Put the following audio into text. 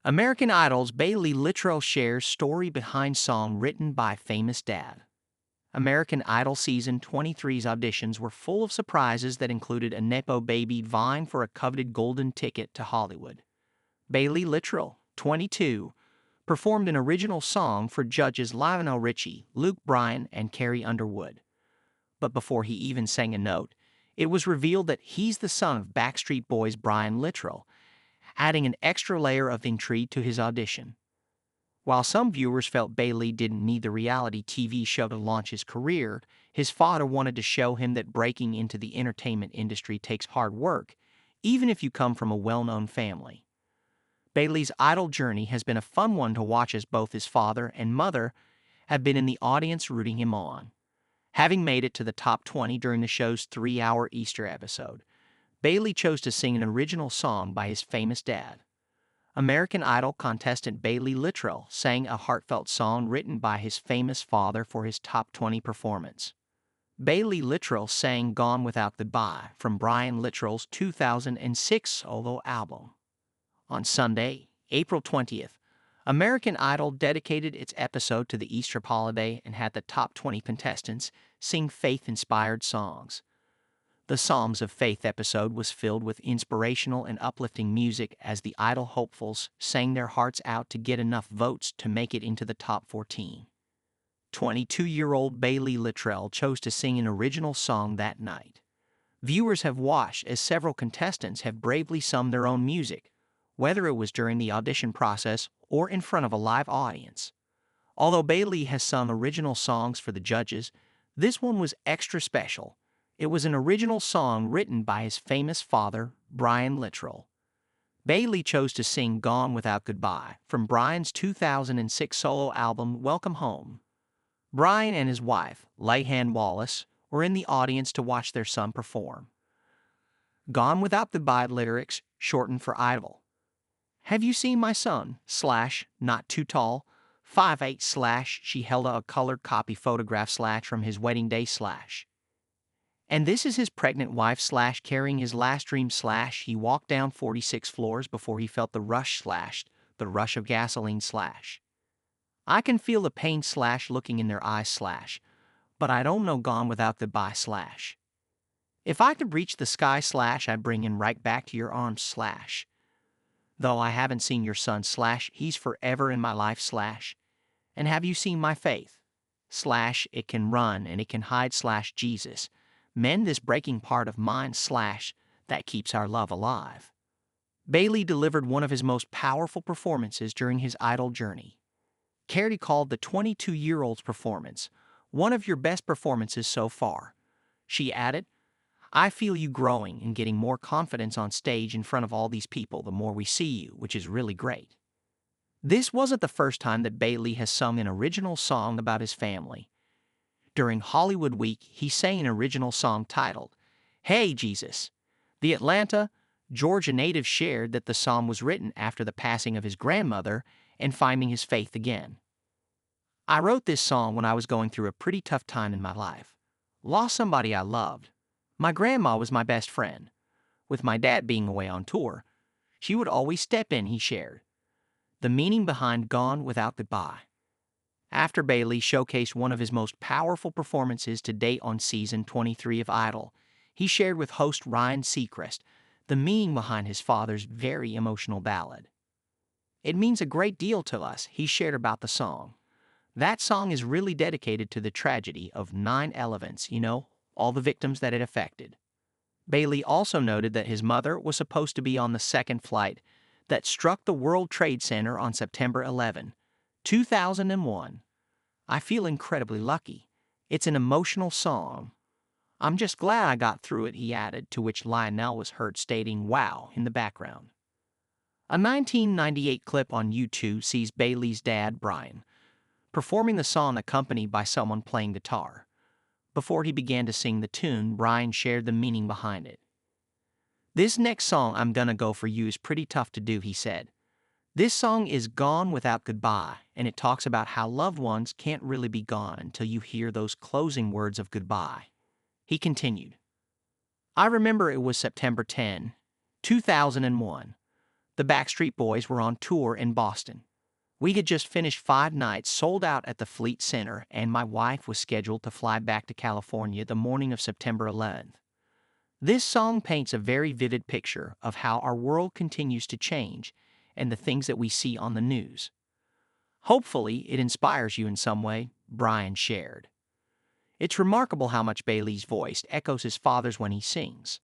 American Idol's Baylee Littrell shares story behind song written by famous dad. American Idol Season 23's auditions were full of surprises that included a nepo baby vying for a coveted golden ticket to Hollywood. Baylee Littrell, 22, performed an original song for judges Lionel Richie, Bryan, and Carrie Underwood. But before he even sang a note, it was revealed that he's the son of Backstreet Boys Brian Littrell, adding an extra layer of intrigue to his audition. While some viewers felt Baylee didn't need the reality TV show to launch his career, his father wanted to show him that breaking into the entertainment industry takes hard work, even if you come from a well-known family. Baylee's idol journey has been a fun one to watch as both his father and mother have been in the audience rooting him on. Having made it to the top 20 during the show's 3-hour Easter episode, Baylee chose to sing an original song by his famous dad. American Idol contestant Baylee Littrell sang a heartfelt song written by his famous father for his top 20 performance. Baylee Littrell sang Gone Without Goodbye from Bryan Littrell's 2006 solo album. On Sunday, April 20th, American Idol dedicated its episode to the Easter holiday and had the top 20 contestants sing faith-inspired songs. The Psalms of Faith episode was filled with inspirational and uplifting music as the Idol hopefuls sang their hearts out to get enough votes to make it into the top 14. 22-year-old Baylee Littrell chose to sing an original song that night. Viewers have watched as several contestants have bravely sung their own music, whether it was during the audition process or in front of a live audience. Although Baylee has sung original songs for the judges, this one was extra special. It was an original song written by his famous father, Bryan Littrell. Baylee chose to sing Gone Without Goodbye from Bryan's 2006 solo album Welcome Home. Bryan and his wife, Lynn Wallace, were in the audience to watch their son perform. Gone Without Goodbye lyrics shortened for Idol. Have you seen my son? Not too tall. 5'8". She held a colored copy photograph from his wedding day . And this is his pregnant wife carrying his last dream . He walked down 46 floors before he felt the rush of gasoline . I can feel the pain looking in their eyes . But I don't know Gone Without Goodbye . If I could reach the sky . I'd bring him right back to your arms . Though I haven't seen your son . He's forever in my life . And have you seen my faith ? It can run and it can hide . Jesus. Mend this breaking part of mine . That keeps our love alive. Baylee delivered one of his most powerful performances during his Idol journey. Carrie called the 22-year-old's performance one of your best performances so far. She added, I feel you growing and getting more confidence on stage in front of all these people the more we see you, which is really great. This wasn't the first time that Baylee has sung an original song about his family. During Hollywood Week, he sang an original song titled, Hey Jesus. The Atlanta, Georgia native shared that the song was written after the passing of his grandmother and finding his faith again. I wrote this song when I was going through a pretty tough time in my life. Lost somebody I loved. My grandma was my best friend. With my dad being away on tour, she would always step in, he shared. The meaning behind Gone Without Goodbye. After Baylee showcased one of his most powerful performances to date on Season 23 of Idol, he shared with host Ryan Seacrest the meaning behind his father's very emotional ballad. It means a great deal to us, he shared about the song. That song is really dedicated to the tragedy of 9/11, all the victims that it affected. Baylee also noted that his mother was supposed to be on the second flight that struck the World Trade Center on September 11, 2001. I feel incredibly lucky. It's an emotional song. I'm just glad I got through it, he added, to which Lionel was heard stating, wow, in the background. A 1998 clip on YouTube sees Baylee's dad, Bryan, performing the song accompanied by someone playing guitar. Before he began to sing the tune, Bryan shared the meaning behind it. This next song I'm gonna go for you is pretty tough to do, he said. This song is Gone Without Goodbye, and it talks about how loved ones can't really be gone until you hear those closing words of goodbye. He continued, I remember it was September 10, 2001. The Backstreet Boys were on tour in Boston. We had just finished 5 nights sold out at the Fleet Center, and my wife was scheduled to fly back to California the morning of September 11th. This song paints a very vivid picture of how our world continues to change and the things that we see on the news. Hopefully, it inspires you in some way, Bryan shared. It's remarkable how much Baylee's voice echoes his father's when he sings.